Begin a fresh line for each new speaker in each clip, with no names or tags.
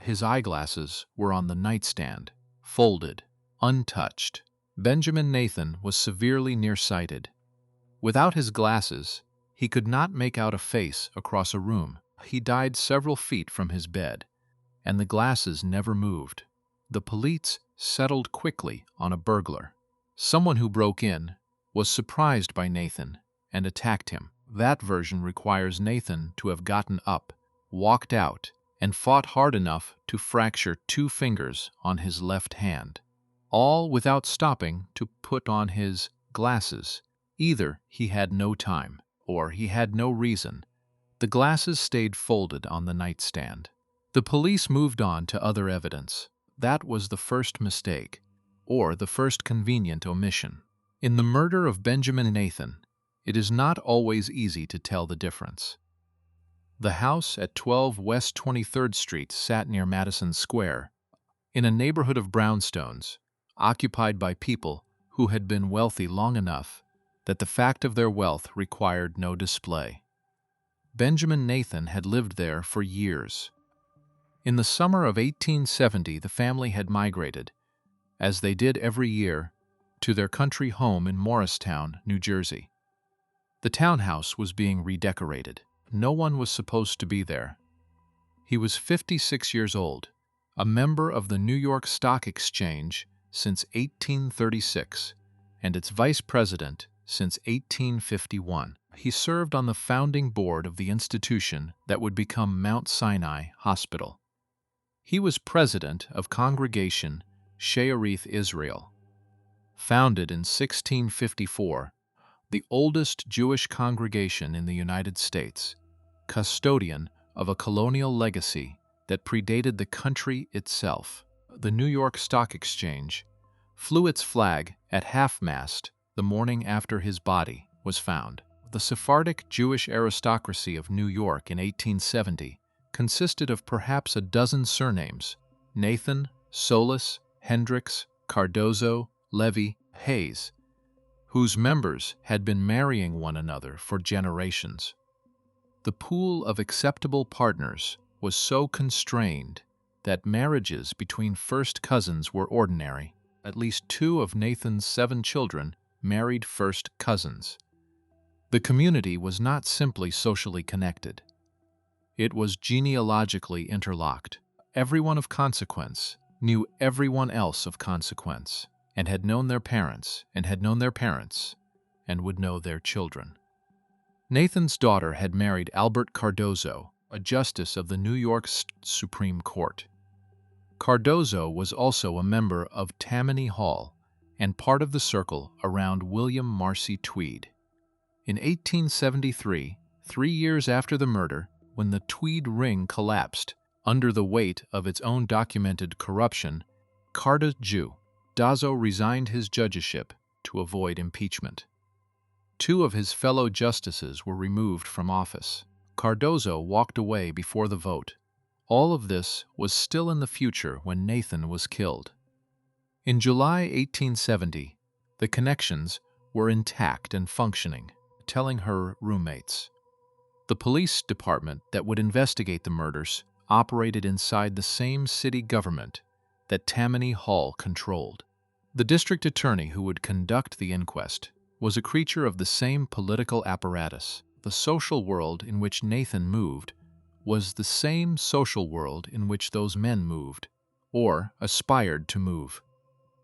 his eyeglasses were on the nightstand, folded, untouched. Benjamin Nathan was severely nearsighted. Without his glasses, he could not make out a face across a room. He died several feet from his bed, and the glasses never moved. The police settled quickly on a burglar. Someone who broke in was surprised by Nathan and attacked him. That version requires Nathan to have gotten up, walked out, and fought hard enough to fracture 2 fingers on his left hand, all without stopping to put on his glasses. Either he had no time, or he had no reason. The glasses stayed folded on the nightstand. The police moved on to other evidence. That was the first mistake, or the first convenient omission. In the murder of Benjamin Nathan, it is not always easy to tell the difference. The house at 12 West 23rd Street sat near Madison Square, in a neighborhood of brownstones, occupied by people who had been wealthy long enough that the fact of their wealth required no display. Benjamin Nathan had lived there for years. In the summer of 1870, the family had migrated, as they did every year, to their country home in Morristown, New Jersey. The townhouse was being redecorated. No one was supposed to be there. He was 56 years old, a member of the New York Stock Exchange since 1836, and its vice president since 1851. He served on the founding board of the institution that would become Mount Sinai Hospital. He was president of Congregation Shearith Israel. Founded in 1654, the oldest Jewish congregation in the United States, custodian of a colonial legacy that predated the country itself. The New York Stock Exchange flew its flag at half-mast the morning after his body was found. The Sephardic Jewish aristocracy of New York in 1870 consisted of perhaps a dozen surnames: Nathan, Solis, Hendricks, Cardozo, Levy, Hayes, whose members had been marrying one another for generations. The pool of acceptable partners was so constrained that marriages between first cousins were ordinary. At least 2 of Nathan's 7 children married first cousins. The community was not simply socially connected. It was genealogically interlocked. Everyone of consequence knew everyone else of consequence, and had known their parents, and had known their parents, and would know their children. Nathan's daughter had married Albert Cardozo, a justice of the New York Supreme Court. Cardozo was also a member of Tammany Hall and part of the circle around William Marcy Tweed. In 1873, 3 years after the murder, when the Tweed ring collapsed under the weight of its own documented corruption, Cardozo resigned his judgeship to avoid impeachment. 2 of his fellow justices were removed from office. Cardozo walked away before the vote. All of this was still in the future when Nathan was killed. In July 1870, the connections were intact and functioning, telling her roommates. The police department that would investigate the murders operated inside the same city government that Tammany Hall controlled. The district attorney who would conduct the inquest was a creature of the same political apparatus. The social world in which Nathan moved was the same social world in which those men moved, or aspired to move.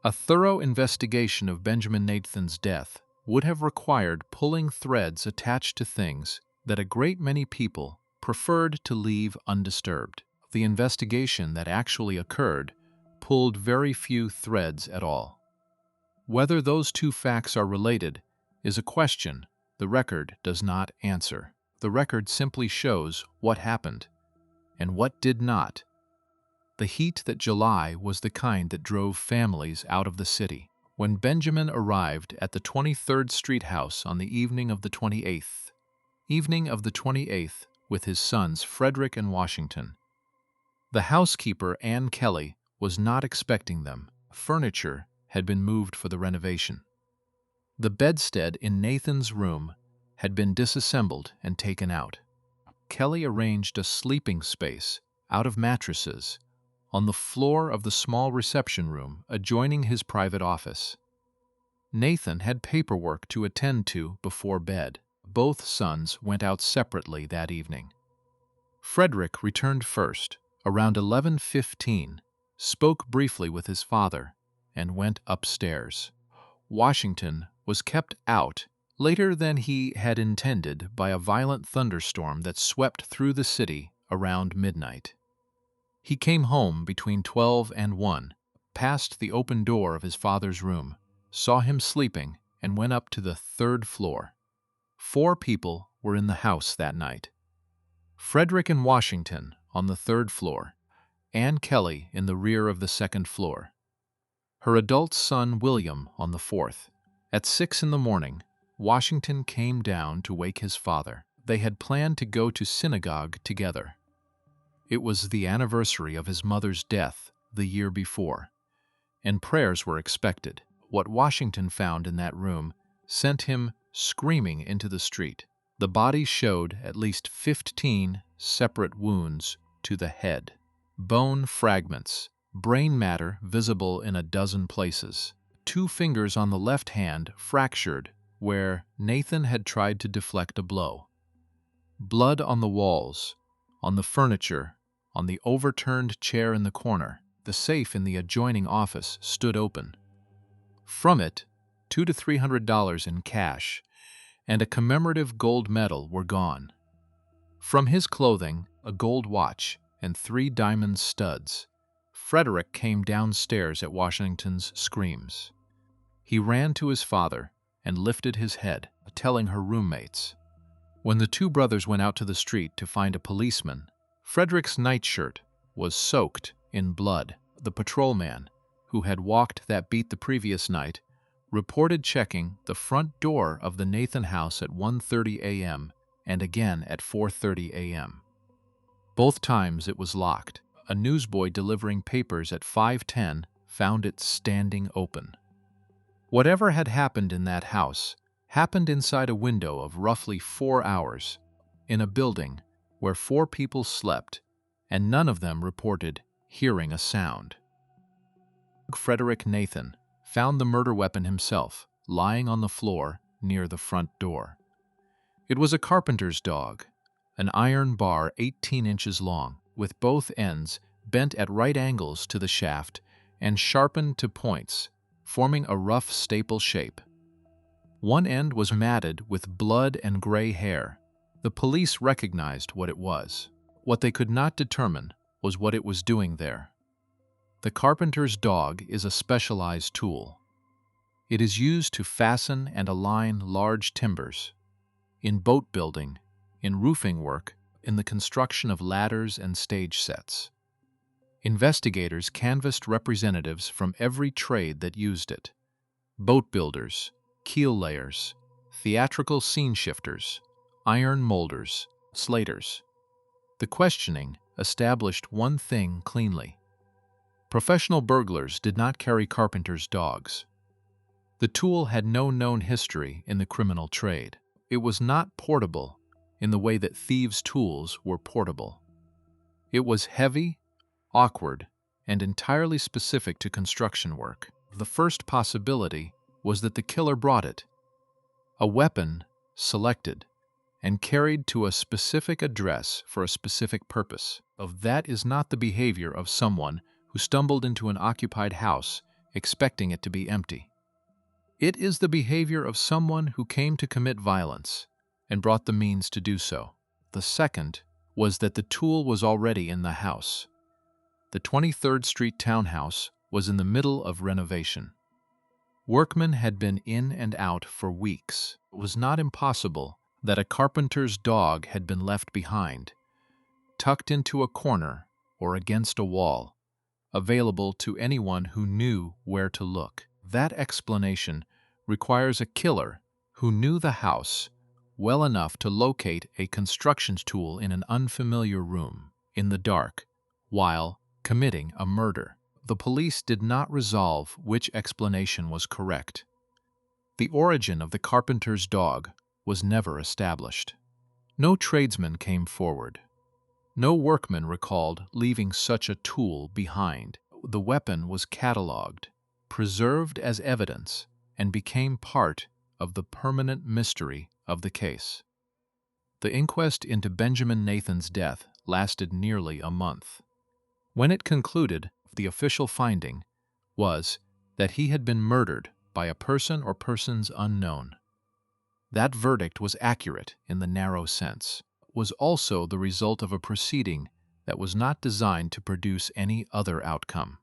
A thorough investigation of Benjamin Nathan's death would have required pulling threads attached to things that a great many people preferred to leave undisturbed. The investigation that actually occurred pulled very few threads at all. Whether those 2 facts are related is a question the record does not answer. The record simply shows what happened and what did not. The heat that July was the kind that drove families out of the city. When Benjamin arrived at the 23rd Street house on the evening of the 28th with his sons Frederick and Washington, the housekeeper, Ann Kelly, was not expecting them. Furniture had been moved for the renovation. The bedstead in Nathan's room had been disassembled and taken out. Kelly arranged a sleeping space out of mattresses on the floor of the small reception room adjoining his private office. Nathan had paperwork to attend to before bed. Both sons went out separately that evening. Frederick returned first, around 11:15, spoke briefly with his father, and went upstairs. Washington was kept out later than he had intended by a violent thunderstorm that swept through the city around midnight. He came home between 12 and 1, passed the open door of his father's room, saw him sleeping, and went up to the 3rd floor. 4 people were in the house that night. Frederick and Washington on the 3rd floor, Ann Kelly in the rear of the 2nd floor. Her adult son William on the 4th. At 6 in the morning, Washington came down to wake his father. They had planned to go to synagogue together. It was the anniversary of his mother's death the year before, and prayers were expected. What Washington found in that room sent him screaming into the street. The body showed at least 15 separate wounds to the head. Bone fragments, brain matter visible in a dozen places. 2 fingers on the left hand fractured where Nathan had tried to deflect a blow. Blood on the walls, on the furniture, on the overturned chair in the corner. The safe in the adjoining office stood open. From it, $200 to $300 in cash and a commemorative gold medal were gone. From his clothing, a gold watch and 3 diamond studs. Frederick came downstairs at Washington's screams. He ran to his father and lifted his head, telling her roommates. When the 2 brothers went out to the street to find a policeman, Frederick's nightshirt was soaked in blood. The patrolman, who had walked that beat the previous night, reported checking the front door of the Nathan house at 1:30 a.m. and again at 4:30 a.m. Both times it was locked. A newsboy delivering papers at 5:10 found it standing open. Whatever had happened in that house happened inside a window of roughly 4 hours, in a building where 4 people slept, and none of them reported hearing a sound. Frederick Nathan found the murder weapon himself, lying on the floor near the front door. It was a carpenter's dog, an iron bar 18 inches long, with both ends bent at right angles to the shaft and sharpened to points, forming a rough staple shape. One end was matted with blood and gray hair. The police recognized what it was. What they could not determine was what it was doing there. The carpenter's dog is a specialized tool. It is used to fasten and align large timbers, in boat building, in roofing work, in the construction of ladders and stage sets. Investigators canvassed representatives from every trade that used it: boat builders, keel layers, theatrical scene shifters, iron molders, slaters. The questioning established one thing cleanly: professional burglars did not carry carpenters' dogs. The tool had no known history in the criminal trade. It was not portable in the way that thieves' tools were portable. It was heavy, awkward, and entirely specific to construction work. The first possibility was that the killer brought it, a weapon selected and carried to a specific address for a specific purpose. That is not the behavior of someone who stumbled into an occupied house expecting it to be empty. It is the behavior of someone who came to commit violence and brought the means to do so. The second was that the tool was already in the house. The 23rd Street townhouse was in the middle of renovation. Workmen had been in and out for weeks. It was not impossible that a carpenter's dog had been left behind, tucked into a corner or against a wall, available to anyone who knew where to look. That explanation requires a killer who knew the house well enough to locate a construction tool in an unfamiliar room, in the dark, while committing a murder. The police did not resolve which explanation was correct. The origin of the carpenter's dog was never established. No tradesman came forward. No workman recalled leaving such a tool behind. The weapon was catalogued, preserved as evidence, and became part of the permanent mystery of the case. The inquest into Benjamin Nathan's death lasted nearly a month. When it concluded, the official finding was that he had been murdered by a person or persons unknown. That verdict was accurate in the narrow sense, was also the result of a proceeding that was not designed to produce any other outcome.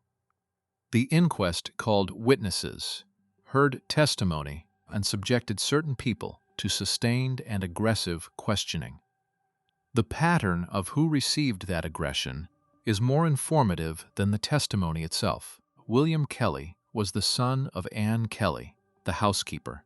The inquest called witnesses, heard testimony, and subjected certain people to sustained and aggressive questioning. The pattern of who received that aggression is more informative than the testimony itself. William Kelly was the son of Ann Kelly, the housekeeper.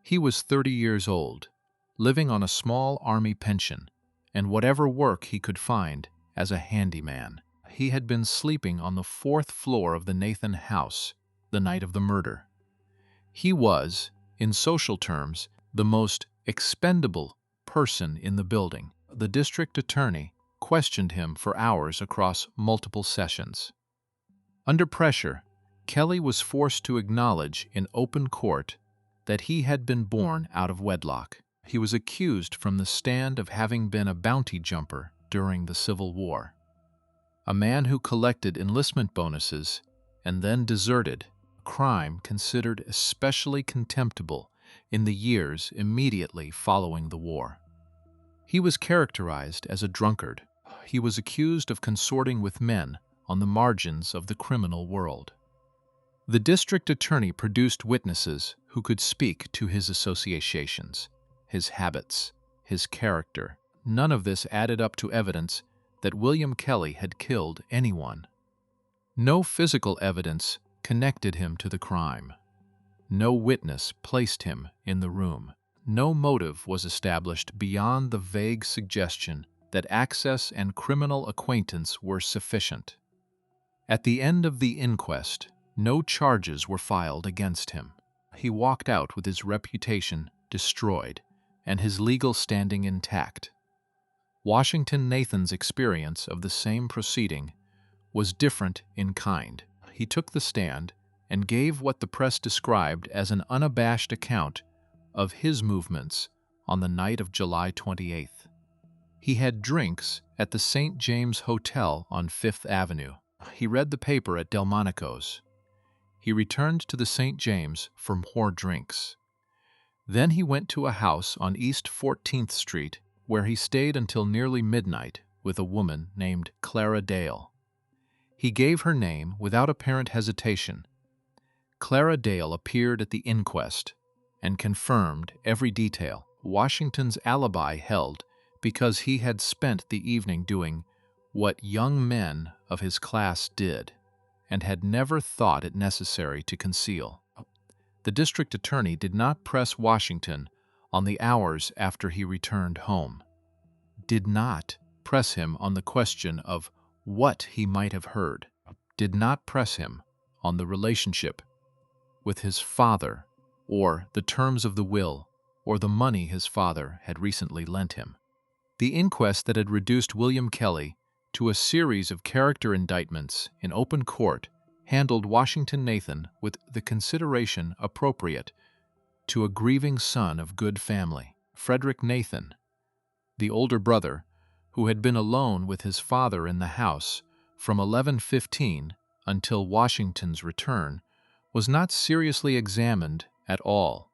He was 30 years old, living on a small army pension and whatever work he could find as a handyman. He had been sleeping on the 4th floor of the Nathan house the night of the murder. He was, in social terms, the most expendable person in the building. The district attorney questioned him for hours across multiple sessions. Under pressure, Kelly was forced to acknowledge in open court that he had been born out of wedlock. He was accused from the stand of having been a bounty jumper during the Civil War, a man who collected enlistment bonuses and then deserted, a crime considered especially contemptible in the years immediately following the war. He was characterized as a drunkard. He was accused of consorting with men on the margins of the criminal world. The district attorney produced witnesses who could speak to his associations, his habits, his character. None of this added up to evidence that William Kelly had killed anyone. No physical evidence connected him to the crime. No witness placed him in the room. No motive was established beyond the vague suggestion that access and criminal acquaintance were sufficient. At the end of the inquest, no charges were filed against him. He walked out with his reputation destroyed and his legal standing intact. Washington Nathan's experience of the same proceeding was different in kind. He took the stand and gave what the press described as an unabashed account of his movements on the night of July 28th. He had drinks at the St. James Hotel on 5th Avenue. He read the paper at Delmonico's. He returned to the St. James for more drinks. Then he went to a house on East 14th Street where he stayed until nearly midnight with a woman named Clara Dale. He gave her name without apparent hesitation. Clara Dale appeared at the inquest and confirmed every detail. Washington's alibi held because he had spent the evening doing what young men of his class did and had never thought it necessary to conceal. The district attorney did not press Washington on the hours after he returned home, did not press him on the question of what he might have heard, did not press him on the relationship with his father or the terms of the will or the money his father had recently lent him. The inquest that had reduced William Kelly to a series of character indictments in open court handled Washington Nathan with the consideration appropriate to a grieving son of good family. Frederick Nathan, the older brother, who had been alone with his father in the house from 11:15 until Washington's return, was not seriously examined at all.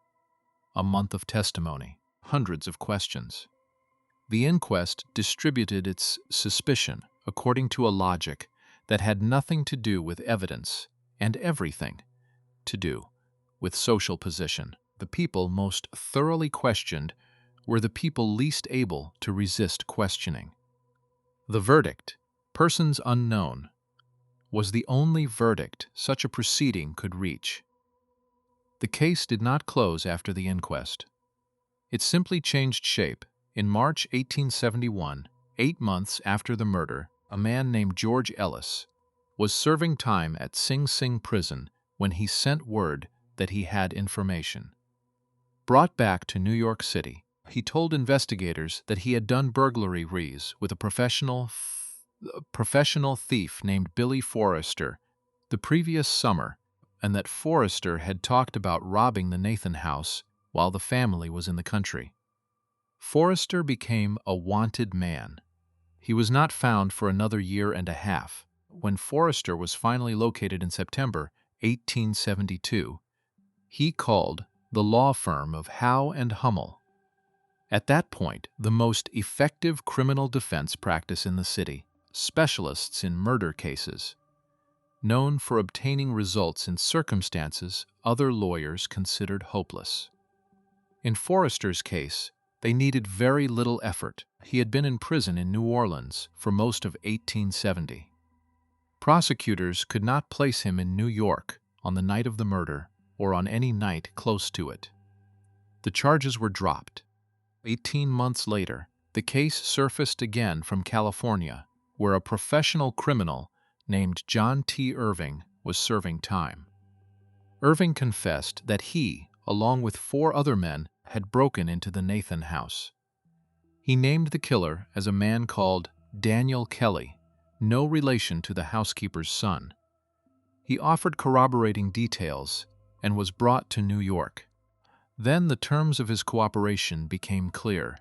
A month of testimony, hundreds of questions. The inquest distributed its suspicion according to a logic that had nothing to do with evidence and everything to do with social position. The people most thoroughly questioned were the people least able to resist questioning. The verdict, persons unknown, was the only verdict such a proceeding could reach. The case did not close after the inquest. It simply changed shape. In March 1871, 8 months after the murder, a man named George Ellis was serving time at Sing Sing prison when he sent word that he had information. Brought back to New York City, He told investigators that he had done burglaries with a professional thief named Billy Forrester the previous summer, and that Forrester had talked about robbing the Nathan house while the family was in the country. Forrester became a wanted man. He was not found for another year and a half. When Forrester was finally located in September 1872, he called the law firm of Howe and Hummel. At that point, the most effective criminal defense practice in the city, specialists in murder cases, known for obtaining results in circumstances other lawyers considered hopeless. In Forrester's case, they needed very little effort. He had been in prison in New Orleans for most of 1870. Prosecutors could not place him in New York on the night of the murder or on any night close to it. The charges were dropped. 18 months later, the case surfaced again from California, where a professional criminal named John T. Irving was serving time. Irving confessed that he, along with 4 other men, had broken into the Nathan house. He named the killer as a man called Daniel Kelly, no relation to the housekeeper's son. He offered corroborating details and was brought to New York. Then the terms of his cooperation became clear.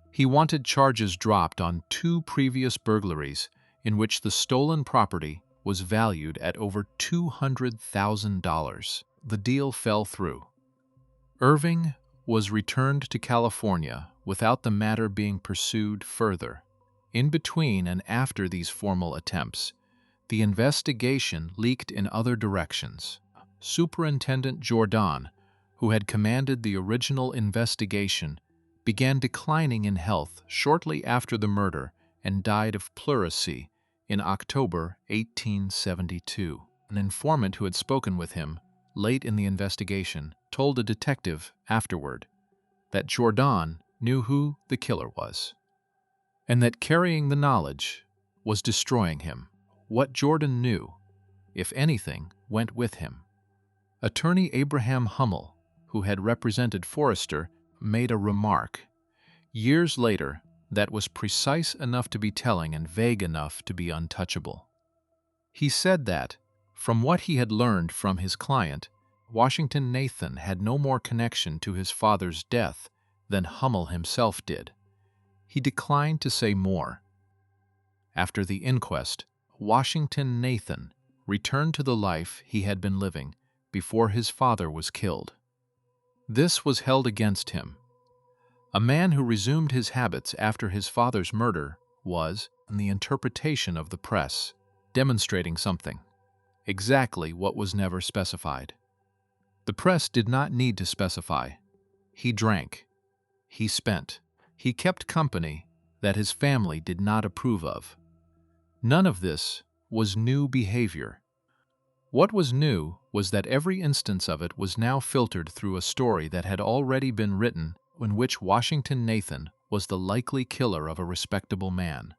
He wanted charges dropped on 2 previous burglaries in which the stolen property was valued at over $200,000. The deal fell through. Irving was returned to California without the matter being pursued further. In between and after these formal attempts, the investigation leaked in other directions. Superintendent Jourdan, who had commanded the original investigation, began declining in health shortly after the murder and died of pleurisy in October 1872. An informant who had spoken with him late in the investigation told a detective afterward that Jourdan knew who the killer was, and that carrying the knowledge was destroying him. What Jourdan knew, if anything, went with him. Attorney Abraham Hummel, who had represented Forrester, made a remark years later that was precise enough to be telling and vague enough to be untouchable. He said that, from what he had learned from his client, Washington Nathan had no more connection to his father's death than Hummel himself did. He declined to say more. After the inquest, Washington Nathan returned to the life he had been living before his father was killed. This was held against him. A man who resumed his habits after his father's murder was, in the interpretation of the press, demonstrating something, exactly what was never specified. The press did not need to specify. He drank. He spent. He kept company that his family did not approve of. None of this was new behavior. What was new was that every instance of it was now filtered through a story that had already been written in which Washington Nathan was the likely killer of a respectable man.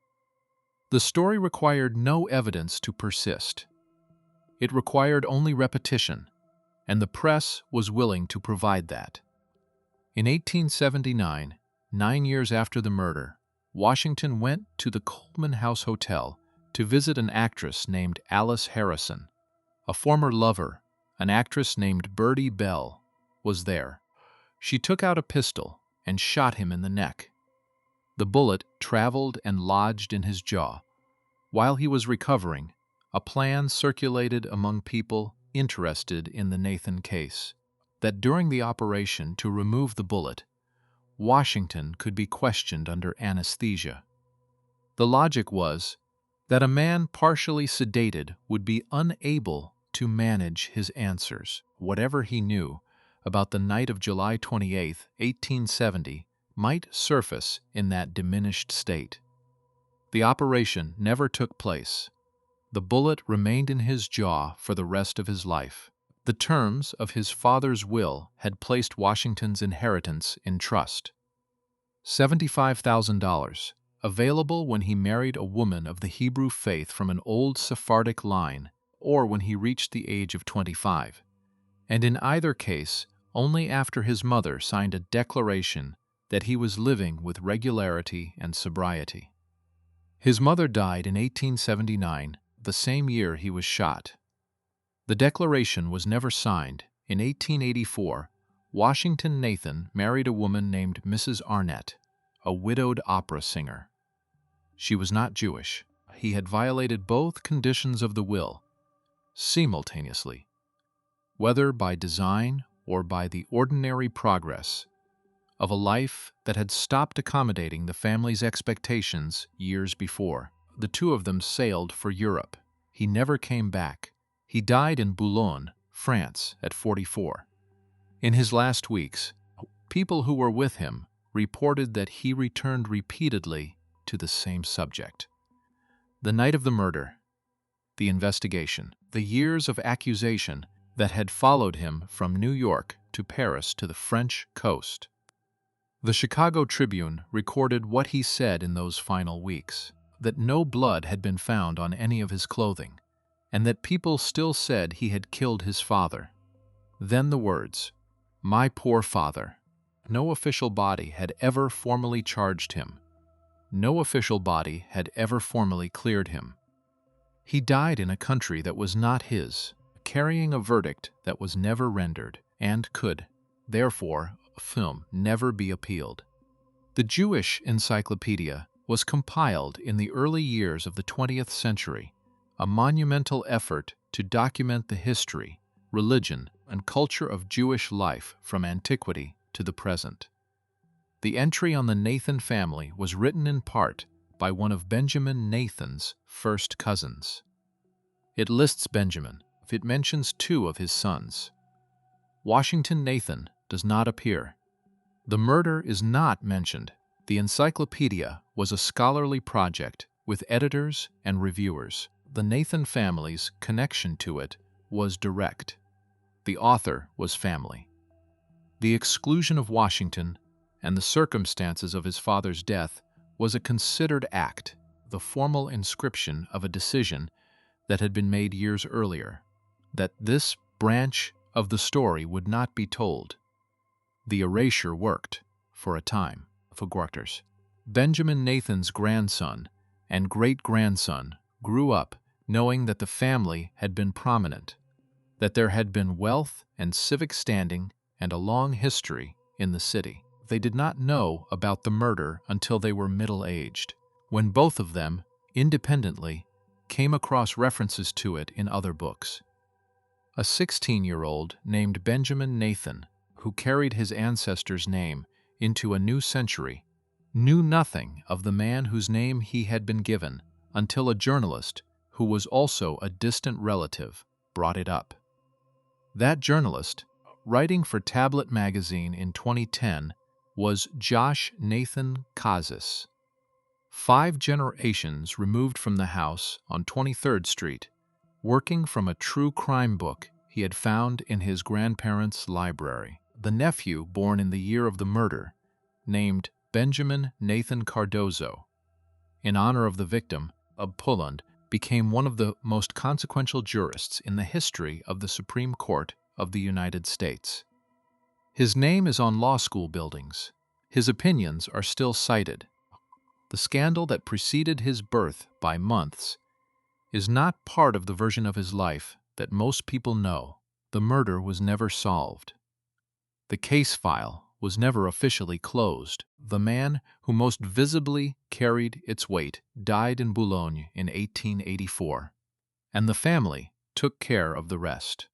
The story required no evidence to persist. It required only repetition, and the press was willing to provide that. In 1879, 9 years after the murder, Washington went to the Coleman House Hotel to visit an actress named Alice Harrison. A former lover, an actress named Birdie Bell, was there. She took out a pistol and shot him in the neck. The bullet traveled and lodged in his jaw. While he was recovering, a plan circulated among people interested in the Nathan case that during the operation to remove the bullet, Washington could be questioned under anesthesia. The logic was that a man partially sedated would be unable to manage his answers. Whatever he knew about the night of July 28, 1870, might surface in that diminished state. The operation never took place. The bullet remained in his jaw for the rest of his life. The terms of his father's will had placed Washington's inheritance in trust. $75,000, available when he married a woman of the Hebrew faith from an old Sephardic line, or when he reached the age of 25, and in either case only after his mother signed a declaration that he was living with regularity and sobriety. His mother died in 1879, the same year he was shot. The declaration was never signed. In 1884, Washington Nathan married a woman named Mrs. Arnett, a widowed opera singer. She was not Jewish. He had violated both conditions of the will simultaneously, whether by design or by the ordinary progress of a life that had stopped accommodating the family's expectations years before. The two of them sailed for Europe. He never came back. He died in Boulogne, France, at 44. In his last weeks, people who were with him reported that he returned repeatedly to the same subject. The night of the murder, the investigation, the years of accusation that had followed him from New York to Paris to the French coast. The Chicago Tribune recorded what he said in those final weeks, that no blood had been found on any of his clothing, and that people still said he had killed his father. Then the words, "My poor father." No official body had ever formally charged him. No official body had ever formally cleared him. He died in a country that was not his, carrying a verdict that was never rendered and could, therefore, never be appealed. The Jewish Encyclopedia was compiled in the early years of the 20th century, a monumental effort to document the history, religion, and culture of Jewish life from antiquity to the present. The entry on the Nathan family was written in part by one of Benjamin Nathan's first cousins. It lists Benjamin. It mentions two of his sons. Washington Nathan does not appear. The murder is not mentioned. The encyclopedia was a scholarly project with editors and reviewers. The Nathan family's connection to it was direct. The author was family. The exclusion of Washington and the circumstances of his father's death was a considered act, the formal inscription of a decision that had been made years earlier, that this branch of the story would not be told. The erasure worked, for a time, for Gwarters. Benjamin Nathan's grandson and great-grandson grew up knowing that the family had been prominent, that there had been wealth and civic standing and a long history in the city. They did not know about the murder until they were middle-aged, when both of them, independently, came across references to it in other books. A 16-year-old named Benjamin Nathan, who carried his ancestor's name into a new century, knew nothing of the man whose name he had been given until a journalist, who was also a distant relative, brought it up. That journalist, writing for Tablet magazine in 2010, was Josh Nathan Kazis. 5 generations removed from the house on 23rd Street, working from a true crime book he had found in his grandparents' library. The nephew, born in the year of the murder, named Benjamin Nathan Cardozo, in honor of the victim, of Poland, became one of the most consequential jurists in the history of the Supreme Court of the United States. His name is on law school buildings. His opinions are still cited. The scandal that preceded his birth by months is not part of the version of his life that most people know. The murder was never solved. The case file was never officially closed. The man who most visibly carried its weight died in Boulogne in 1884, and the family took care of the rest.